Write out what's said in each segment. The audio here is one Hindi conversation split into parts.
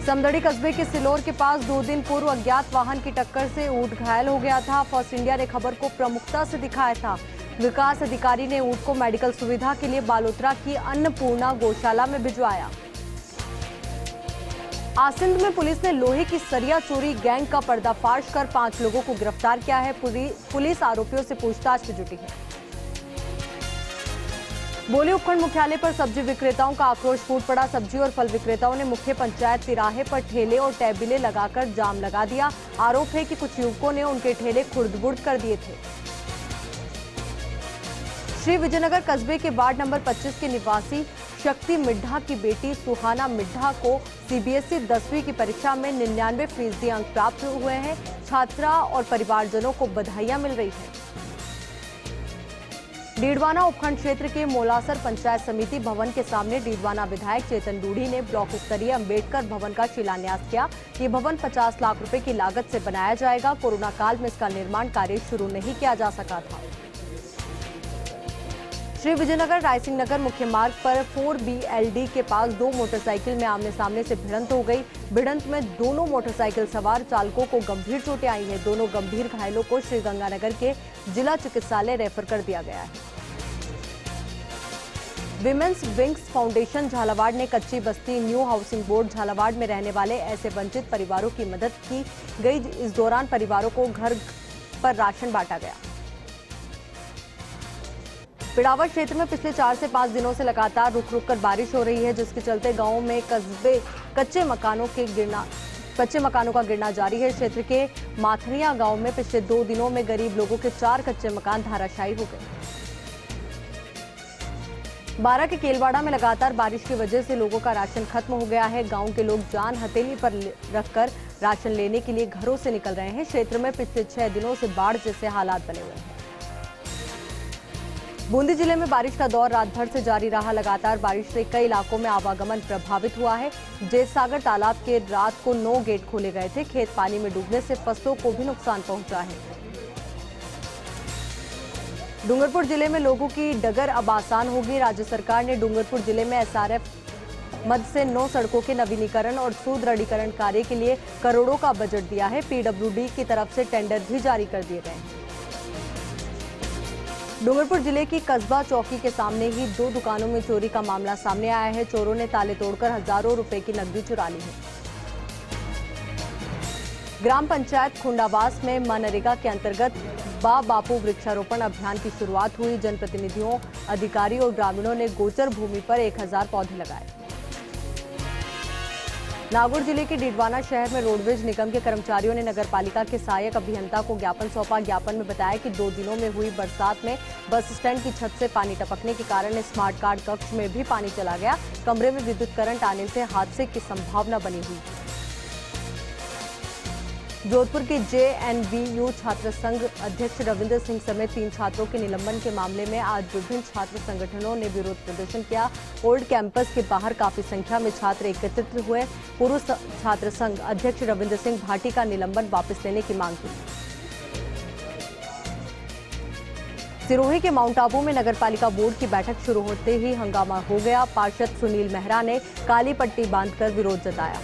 समदड़ी कस्बे के सिलोर के पास 2 दिन पूर्व अज्ञात वाहन की टक्कर से ऊंट घायल हो गया था। फर्स्ट इंडिया ने खबर को प्रमुखता से दिखाया था। विकास अधिकारी ने ऊंट को मेडिकल सुविधा के लिए बालोतरा की अन्नपूर्णा गौशाला में भिजवाया। आसिंद में पुलिस ने लोहे की सरिया चोरी गैंग का पर्दाफाश कर 5 लोगों को गिरफ्तार किया है। पुलिस आरोपियों से पूछताछ में जुटी है। बोली उपखंड मुख्यालय पर सब्जी विक्रेताओं का आक्रोश फूट पड़ा। सब्जी और फल विक्रेताओं ने मुख्य पंचायत तिराहे पर ठेले और टेबलें लगाकर जाम लगा दिया। आरोप है कि कुछ युवकों ने उनके ठेले खुर्द-बुर्द कर दिए थे। श्री विजयनगर कस्बे के वार्ड नंबर 25 के निवासी शक्ति मिड्ढा की बेटी सुहाना मिड्ढा को सीबीएसई 10वीं की परीक्षा में 99% अंक प्राप्त हुए हैं। छात्रा और परिवारजनों को बधाइयां मिल रही है। डीडवाना उपखंड क्षेत्र के मोलासर पंचायत समिति भवन के सामने डीडवाना विधायक चेतन डूडी ने ब्लॉक स्तरीय अंबेडकर भवन का शिलान्यास किया। ये भवन 50 लाख रुपए की लागत से बनाया जाएगा। कोरोना काल में इसका निर्माण कार्य शुरू नहीं किया जा सका था। श्री विजयनगर रायसिंह नगर मुख्य मार्ग पर 4BLD के पास 2 मोटरसाइकिल में आमने सामने से भिड़ंत हो गई। भिड़ंत में दोनों मोटरसाइकिल सवार चालकों को गंभीर चोटें आई हैं। दोनों गंभीर घायलों को श्री गंगानगर के जिला चिकित्सालय रेफर कर दिया गया है। विमेंस विंग्स फाउंडेशन झालावाड़ ने कच्ची बस्ती न्यू हाउसिंग बोर्ड झालावाड़ में रहने वाले ऐसे वंचित परिवारों की मदद की गई। इस दौरान परिवारों को घर पर राशन बांटा गया। पिड़ावर क्षेत्र में पिछले 4 से 5 दिनों से लगातार रुक रुक कर बारिश हो रही है, जिसके चलते गांवों में कच्चे मकानों का गिरना जारी है। क्षेत्र के माथरिया गांव में पिछले 2 दिनों में गरीब लोगों के 4 कच्चे मकान धराशायी हो गए। बारा के केलवाड़ा में लगातार बारिश की वजह से लोगों का राशन खत्म हो गया है। गांव के लोग जान हथेली पर रखकर राशन लेने के लिए घरों से निकल रहे हैं। क्षेत्र में पिछले 6 दिनों से बाढ़ जैसे हालात बने हुए हैं। बूंदी जिले में बारिश का दौर रात भर से जारी रहा। लगातार बारिश से कई इलाकों में आवागमन प्रभावित हुआ है। जेतसागर तालाब के रात को 9 गेट खोले गए थे। खेत पानी में डूबने से फसलों को भी नुकसान पहुंचा है। डूंगरपुर जिले में लोगों की डगर अब आसान होगी। राज्य सरकार ने डूंगरपुर जिले में SRF मद से 9 सड़कों के नवीनीकरण और सुदृढ़ीकरण कार्य के लिए करोड़ों का बजट दिया है। PWD की तरफ से टेंडर भी जारी कर दिए गए हैं। डूंगरपुर जिले की कस्बा चौकी के सामने ही 2 दुकानों में चोरी का मामला सामने आया है। चोरों ने ताले तोड़कर हजारों रुपए की नकदी चुरा ली है। ग्राम पंचायत खुंडावास में मनरेगा के अंतर्गत बापू वृक्षारोपण अभियान की शुरुआत हुई। जनप्रतिनिधियों, अधिकारी और ग्रामीणों ने गोचर भूमि पर 1000 पौधे लगाए। नागौर जिले के डीडवाना शहर में रोडवेज निगम के कर्मचारियों ने नगरपालिका के सहायक अभियंता को ज्ञापन सौंपा। ज्ञापन में बताया कि 2 दिनों में हुई बरसात में बस स्टैंड की छत से पानी टपकने के कारण स्मार्ट कार्ड कक्ष में भी पानी चला गया। कमरे में विद्युत करंट आने से हादसे की संभावना बनी हुई। जोधपुर के JNVU छात्र संघ अध्यक्ष रविंद्र सिंह समेत 3 छात्रों के निलंबन के मामले में आज विभिन्न छात्र संगठनों ने विरोध प्रदर्शन किया। ओल्ड कैंपस के बाहर काफी संख्या में छात्र एकत्रित हुए। पूर्व छात्र संघ अध्यक्ष रविंद्र सिंह भाटी का निलंबन वापस लेने की मांग की। सिरोही के माउंट आबू में नगरपालिका बोर्ड की बैठक शुरू होते ही हंगामा हो गया। पार्षद सुनील मेहरा ने काली पट्टी बांधकर विरोध जताया।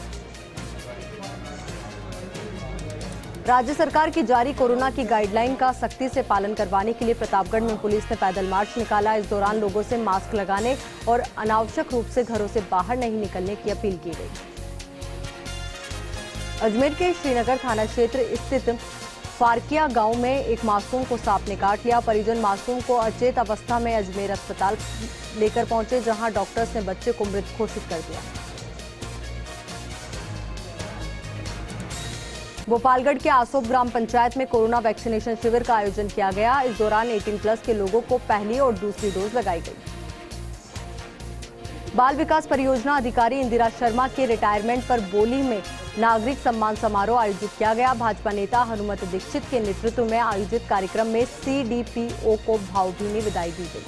राज्य सरकार की जारी कोरोना की गाइडलाइन का सख्ती से पालन करवाने के लिए प्रतापगढ़ में पुलिस ने पैदल मार्च निकाला। इस दौरान लोगों से मास्क लगाने और अनावश्यक रूप से घरों से बाहर नहीं निकलने की अपील की गई। अजमेर के श्रीनगर थाना क्षेत्र स्थित फारकिया गांव में एक मासूम को सांप ने काट लिया। परिजन मासूम को अचेत अवस्था में अजमेर अस्पताल लेकर पहुंचे, जहां डॉक्टर्स ने बच्चे को मृत घोषित कर दिया। गोपालगढ़ के आसोप ग्राम पंचायत में कोरोना वैक्सीनेशन शिविर का आयोजन किया गया। इस दौरान 18+ के लोगों को पहली और दूसरी डोज लगाई गई। बाल विकास परियोजना अधिकारी इंदिरा शर्मा के रिटायरमेंट पर बोली में नागरिक सम्मान समारोह आयोजित किया गया। भाजपा नेता हनुमत दीक्षित के नेतृत्व में आयोजित कार्यक्रम में CDPO को भावभीनी विदाई दी गई।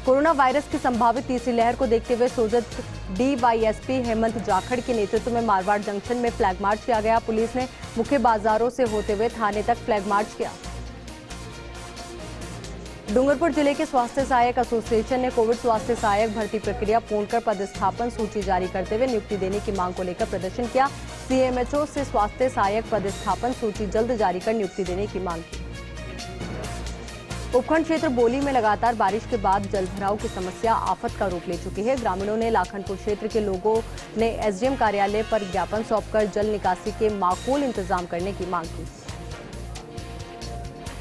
कोरोना वायरस की संभावित तीसरी लहर को देखते हुए सोजत DYSP हेमंत जाखड़ के नेतृत्व में मारवाड़ जंक्शन में फ्लैग मार्च किया गया। पुलिस ने मुख्य बाजारों से होते हुए थाने तक फ्लैग मार्च किया। डूंगरपुर जिले के स्वास्थ्य सहायक एसोसिएशन ने कोविड स्वास्थ्य सहायक भर्ती प्रक्रिया पूर्ण कर पदस्थापन सूची जारी करते हुए नियुक्ति देने की मांग को लेकर प्रदर्शन किया। सीएमएचओ से स्वास्थ्य सहायक पदस्थापन सूची जल्द जारी कर नियुक्ति देने की मांग की। उपखंड क्षेत्र बोली में लगातार बारिश के बाद जलभराव की समस्या आफत का रूप ले चुकी है। ग्रामीणों ने लाखनपुर क्षेत्र के लोगों ने एसडीएम कार्यालय पर ज्ञापन सौंपकर जल निकासी के माकूल इंतजाम करने की मांग की।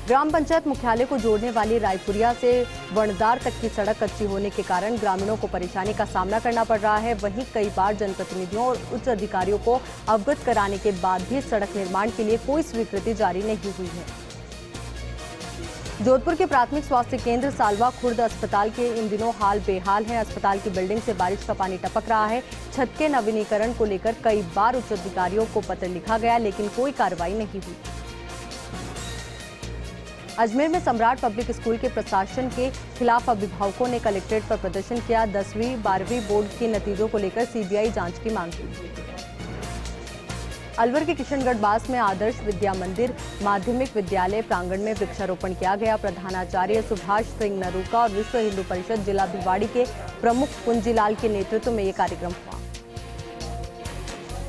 ग्राम पंचायत मुख्यालय को जोड़ने वाली रायपुरिया से वणदार तक की सड़क कच्ची होने के कारण ग्रामीणों को परेशानी का सामना करना पड़ रहा है। वहीं कई बार जनप्रतिनिधियों और उच्च अधिकारियों को अवगत कराने के बाद भी सड़क निर्माण के लिए कोई स्वीकृति जारी नहीं हुई है। जोधपुर के प्राथमिक स्वास्थ्य केंद्र सालवा खुर्द अस्पताल के इन दिनों हाल बेहाल है। अस्पताल की बिल्डिंग से बारिश का पानी टपक रहा है। छत के नवीनीकरण को लेकर कई बार उच्च अधिकारियों को पत्र लिखा गया, लेकिन कोई कार्रवाई नहीं हुई। अजमेर में सम्राट पब्लिक स्कूल के प्रशासन के खिलाफ अभिभावकों ने कलेक्ट्रेट पर प्रदर्शन किया। 10वीं 12वीं बोर्ड के नतीजों को लेकर सीबीआई जांच की मांग की। अलवर के किशनगढ़ बास में आदर्श विद्या मंदिर माध्यमिक विद्यालय प्रांगण में वृक्षारोपण किया गया। प्रधानाचार्य सुभाष सिंह नरूका और विश्व हिंदू परिषद जिला भिवाड़ी के प्रमुख कुंजीलाल के नेतृत्व में ये कार्यक्रम हुआ।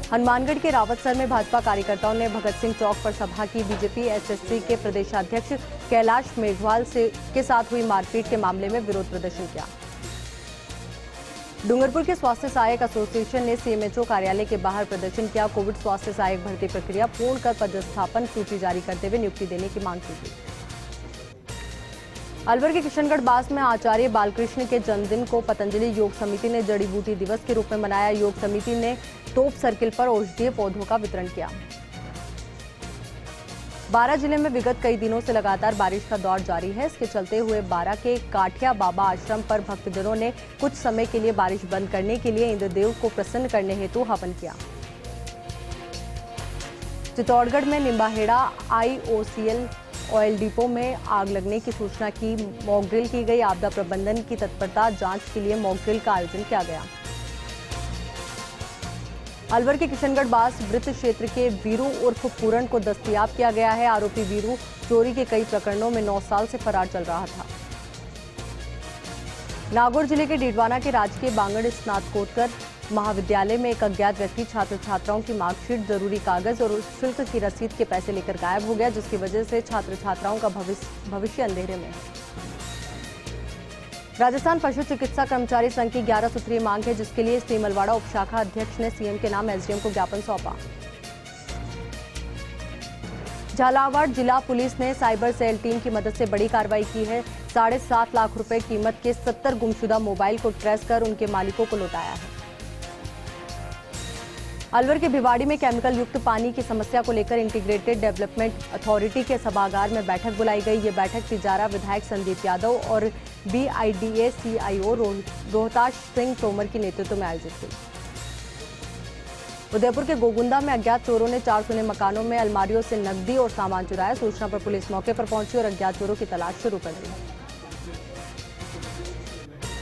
हनुमानगढ़ के रावतसर में भाजपा कार्यकर्ताओं ने भगत सिंह चौक पर सभा की। बीजेपी एसएससी के प्रदेशाध्यक्ष कैलाश मेघवाल के साथ हुई मारपीट के मामले में विरोध प्रदर्शन किया। डूंगरपुर के स्वास्थ्य सहायक एसोसिएशन ने सीएमएचओ कार्यालय के बाहर प्रदर्शन किया। कोविड स्वास्थ्य सहायक भर्ती प्रक्रिया पूर्ण कर पदस्थापन सूची जारी करते हुए नियुक्ति देने की मांग की थी। अलवर के किशनगढ़ बास में आचार्य बालकृष्ण के जन्मदिन को पतंजलि योग समिति ने जड़ी बूटी दिवस के रूप में मनाया। योग समिति ने तोप सर्किल पर औषधीय पौधों का वितरण किया। बारां जिले में विगत कई दिनों से लगातार बारिश का दौर जारी है। इसके चलते हुए बारां के काठिया बाबा आश्रम पर भक्तजनों ने कुछ समय के लिए बारिश बंद करने के लिए इंद्रदेव को प्रसन्न करने हेतु हवन किया। चित्तौड़गढ़ में निम्बाहेड़ा आईओसीएल ऑयल डिपो में आग लगने की सूचना की मॉक ड्रिल की गई। आपदा प्रबंधन की तत्परता जांच के लिए मॉक ड्रिल का आयोजन किया गया। अलवर के किशनगढ़ बास वृत्त क्षेत्र के वीरू उर्फ पूरण को दस्तयाब किया गया है। आरोपी वीरू चोरी के कई प्रकरणों में 9 साल से फरार चल रहा था। नागौर जिले के डीडवाना के राजकीय बांगड़ स्नातकोत्तर महाविद्यालय में एक अज्ञात व्यक्ति छात्र छात्राओं की मार्कशीट, जरूरी कागज और शुल्क की रसीद के पैसे लेकर गायब हो गया, जिसकी वजह से छात्र छात्राओं का भविष्य अंधेरे में है। राजस्थान पशु चिकित्सा कर्मचारी संघ की 11 सूत्रीय मांग है, जिसके लिए सीमलवाड़ा उपशाखा अध्यक्ष ने सीएम के नाम एसडीएम को ज्ञापन सौंपा। झालावाड़ जिला पुलिस ने साइबर सेल टीम की मदद से बड़ी कार्रवाई की है। 7.5 लाख रुपए कीमत के 70 गुमशुदा मोबाइल को ट्रेस कर उनके मालिकों को लौटाया है। अलवर के भिवाड़ी में केमिकल युक्त पानी की समस्या को लेकर इंटीग्रेटेड डेवलपमेंट अथॉरिटी के सभागार में बैठक बुलाई गई। ये बैठक तिजारा विधायक संदीप यादव और बीआईडीए सीआईओ रोहताश सिंह तोमर के नेतृत्व में आयोजित हुई। उदयपुर के गोगुंदा में अज्ञात चोरों ने 4 सुने मकानों में अलमारियों से नकदी और सामान चुराया। सूचना पर पुलिस मौके पर पहुंची और अज्ञात चोरों की तलाश शुरू कर दी।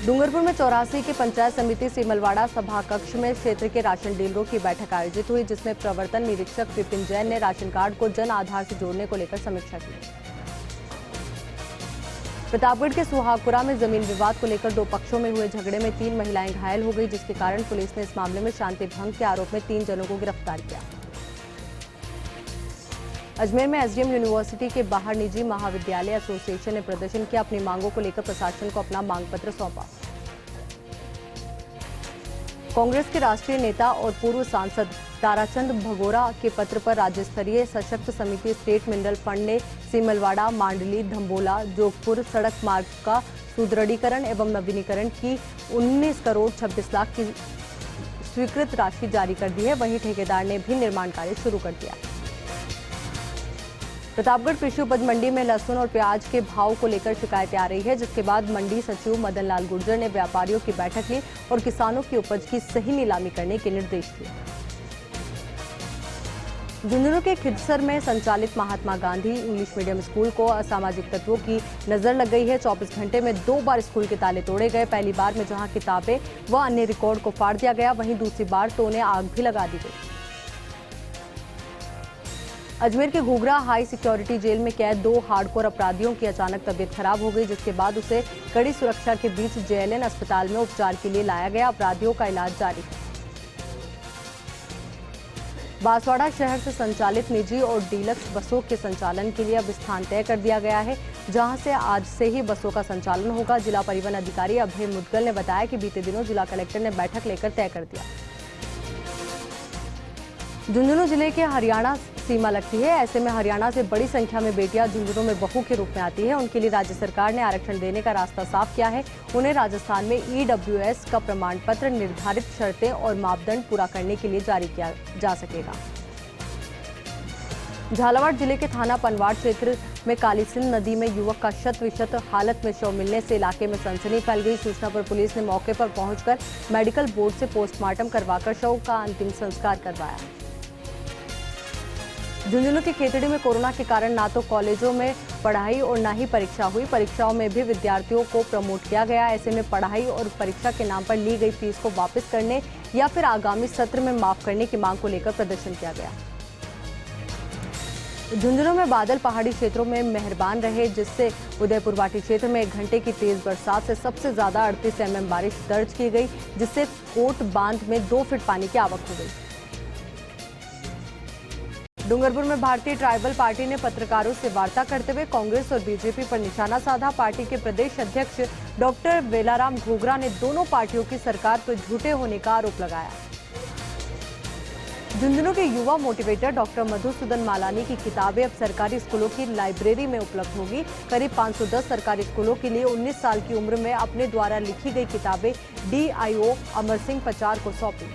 डूंगरपुर में 84 के पंचायत समिति सीमलवाड़ा सभा कक्ष में क्षेत्र के राशन डीलरों की बैठक आयोजित हुई, जिसमें प्रवर्तन निरीक्षक विपिन जैन ने राशन कार्ड को जन आधार से जोड़ने को लेकर समीक्षा की। प्रतापगढ़ के सुहागपुरा में जमीन विवाद को लेकर 2 पक्षों में हुए झगड़े में 3 महिलाएं घायल हो गई, जिसके कारण पुलिस ने इस मामले में शांति भंग के आरोप में 3 जनों को गिरफ्तार किया। अजमेर में एसडीएम यूनिवर्सिटी के बाहर निजी महाविद्यालय एसोसिएशन ने प्रदर्शन किया। अपनी मांगों को लेकर प्रशासन को अपना मांग पत्र सौंपा। कांग्रेस के राष्ट्रीय नेता और पूर्व सांसद ताराचंद भगोरा के पत्र पर राज्य स्तरीय सशक्त समिति स्टेट मिनरल फंड ने सीमलवाड़ा, मांडली, धम्बोला, जोगपुर सड़क मार्ग का सुदृढ़ीकरण एवं नवीनीकरण की 19 करोड़ 26 लाख की स्वीकृत राशि जारी कर दी है। वहीं ठेकेदार ने भी निर्माण कार्य शुरू कर दिया। प्रतापगढ़ कृषि उपज मंडी में लहसुन और प्याज के भाव को लेकर शिकायतें आ रही है, जिसके बाद मंडी सचिव मदन लाल गुर्जर ने व्यापारियों की बैठक ली और किसानों की उपज की सही नीलामी करने के निर्देश दिए। झुंझुनू के खिदसर में संचालित Mahatma Gandhi English medium school को असामाजिक तत्वों की नजर लग गई है। 24 घंटे में 2 बार स्कूल के ताले तोड़े गए। पहली बार में जहां किताबें व अन्य रिकॉर्ड को फाड़ दिया गया, वहीं दूसरी बार तो उन्हें आग भी लगा दी गई। अजमेर के घूघरा हाई सिक्योरिटी जेल में कैद 2 हार्डकोर अपराधियों की अचानक तबीयत खराब हो गई, जिसके बाद उसे कड़ी सुरक्षा के बीच जेएलएन अस्पताल में उपचार के लिए लाया गया। अपराधियों का इलाज जारी है। बांसवाड़ा शहर से संचालित निजी और डीलक्स बसों के संचालन के लिए अब स्थान तय कर दिया गया है, जहां से आज से ही बसों का संचालन होगा। जिला परिवहन अधिकारी अभय मुदगल ने बताया कि बीते दिनों जिला कलेक्टर ने बैठक लेकर तय कर दिया। झुंझुनू जिले के हरियाणा सीमा लगती है, ऐसे में हरियाणा से बड़ी संख्या में बेटियां झुंझुनू में बहू के रूप में आती है। उनके लिए राज्य सरकार ने आरक्षण देने का रास्ता साफ किया है। उन्हें राजस्थान में ईडब्ल्यूएस का प्रमाण पत्र निर्धारित शर्तें और मापदंड पूरा करने के लिए जारी किया जा सकेगा। झालावाड़ जिले के थाना पनवाड़ क्षेत्र में काली सिंध नदी में युवक का शत-विशत हालत में शव मिलने से इलाके में सनसनी फैल गई। सूचना पर पुलिस ने मौके पर पहुंचकर मेडिकल बोर्ड से पोस्टमार्टम करवाकर शव का अंतिम संस्कार करवाया। झुंझुनू की खेतड़ी में कोरोना के कारण ना तो कॉलेजों में पढ़ाई और ना ही परीक्षा हुई। परीक्षाओं में भी विद्यार्थियों को प्रमोट किया गया। ऐसे में पढ़ाई और परीक्षा के नाम पर ली गई फीस को वापस करने या फिर आगामी सत्र में माफ करने की मांग को लेकर प्रदर्शन किया गया। झुंझुनू में बादल पहाड़ी क्षेत्रों में मेहरबान रहे, जिससे उदयपुर वाटी क्षेत्र में 1 घंटे की तेज बरसात से सबसे ज्यादा 38 mm बारिश दर्ज की गई, जिससे कोट बांध में 2 फीट पानी की आवक हो गई। डूंगरपुर में भारतीय ट्राइबल पार्टी ने पत्रकारों से वार्ता करते हुए कांग्रेस और बीजेपी पर निशाना साधा। पार्टी के प्रदेश अध्यक्ष डॉक्टर बेलाराम घोगरा ने दोनों पार्टियों की सरकार पर झूठे होने का आरोप लगाया। झुंझुनू के युवा मोटिवेटर डॉक्टर मधुसूदन मालानी की किताबें अब सरकारी स्कूलों की लाइब्रेरी में उपलब्ध होगी। करीब 510 सरकारी स्कूलों के लिए 19 साल की उम्र में अपने द्वारा लिखी गई किताबें डीआईओ अमर सिंह पचार को सौंपी।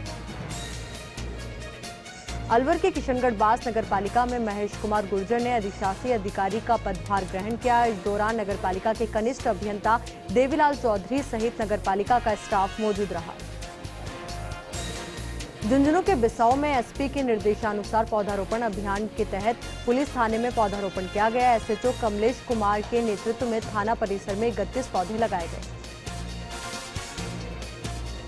अलवर के किशनगढ़ बास नगर पालिका में महेश कुमार गुर्जर ने अधिशासी अधिकारी का पदभार ग्रहण किया। इस दौरान नगर पालिका के कनिष्ठ अभियंता देवीलाल चौधरी सहित नगर पालिका का स्टाफ मौजूद रहा। झुंझुनू के बिसाऊ में एसपी के निर्देशानुसार पौधारोपण अभियान के तहत पुलिस थाने में पौधारोपण किया गया। एसएचओ कमलेश कुमार के नेतृत्व में थाना परिसर में 31 पौधे लगाए गए।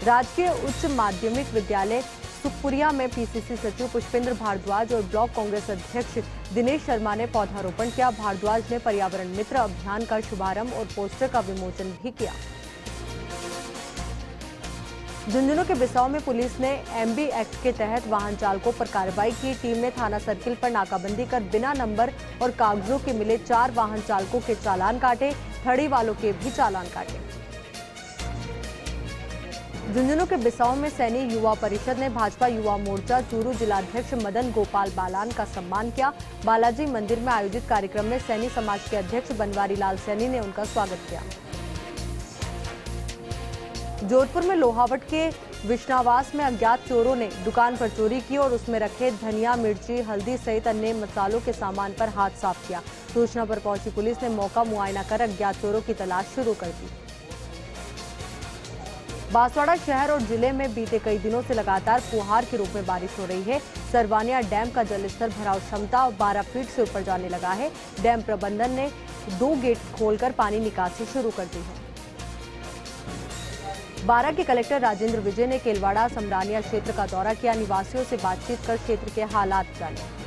राजकीय उच्च माध्यमिक विद्यालय सुखपुरिया में पीसीसी सचिव पुष्पेंद्र भारद्वाज और ब्लॉक कांग्रेस अध्यक्ष दिनेश शर्मा ने पौधारोपण किया। भारद्वाज ने पर्यावरण मित्र अभियान का शुभारंभ और पोस्टर का विमोचन भी किया। झुंझुनू के बिसाऊ में पुलिस ने एमबी एक्ट के तहत वाहन चालकों पर कार्रवाई की। टीम ने थाना सर्किल पर नाकाबंदी कर बिना नंबर और कागजों के मिले 4 वाहन चालकों के चालान काटे। थड़ी वालों के भी चालान काटे। झुंझुनू के बिसाऊ में सैनी युवा परिषद ने भाजपा युवा मोर्चा चूरू जिलाध्यक्ष मदन गोपाल बालान का सम्मान किया। बालाजी मंदिर में आयोजित कार्यक्रम में सैनी समाज के अध्यक्ष बनवारी लाल सैनी ने उनका स्वागत किया। जोधपुर में लोहावट के विष्णावास में अज्ञात चोरों ने दुकान पर चोरी की और उसमें रखे धनिया, मिर्ची, हल्दी सहित अन्य मसालों के सामान पर हाथ साफ किया। सूचना पर पहुंची पुलिस ने मौका मुआयना कर अज्ञात चोरों की तलाश शुरू कर दी। बांसवाड़ा शहर और जिले में बीते कई दिनों से लगातार फुहार के रूप में बारिश हो रही है। सरवानिया डैम का जलस्तर भराव क्षमता 12 फीट से ऊपर जाने लगा है। डैम प्रबंधन ने 2 गेट खोलकर पानी निकासी शुरू कर दी है। बारां के कलेक्टर राजेंद्र विजय ने केलवाड़ा समरानिया क्षेत्र का दौरा किया। निवासियों से बातचीत कर क्षेत्र के हालात जाने।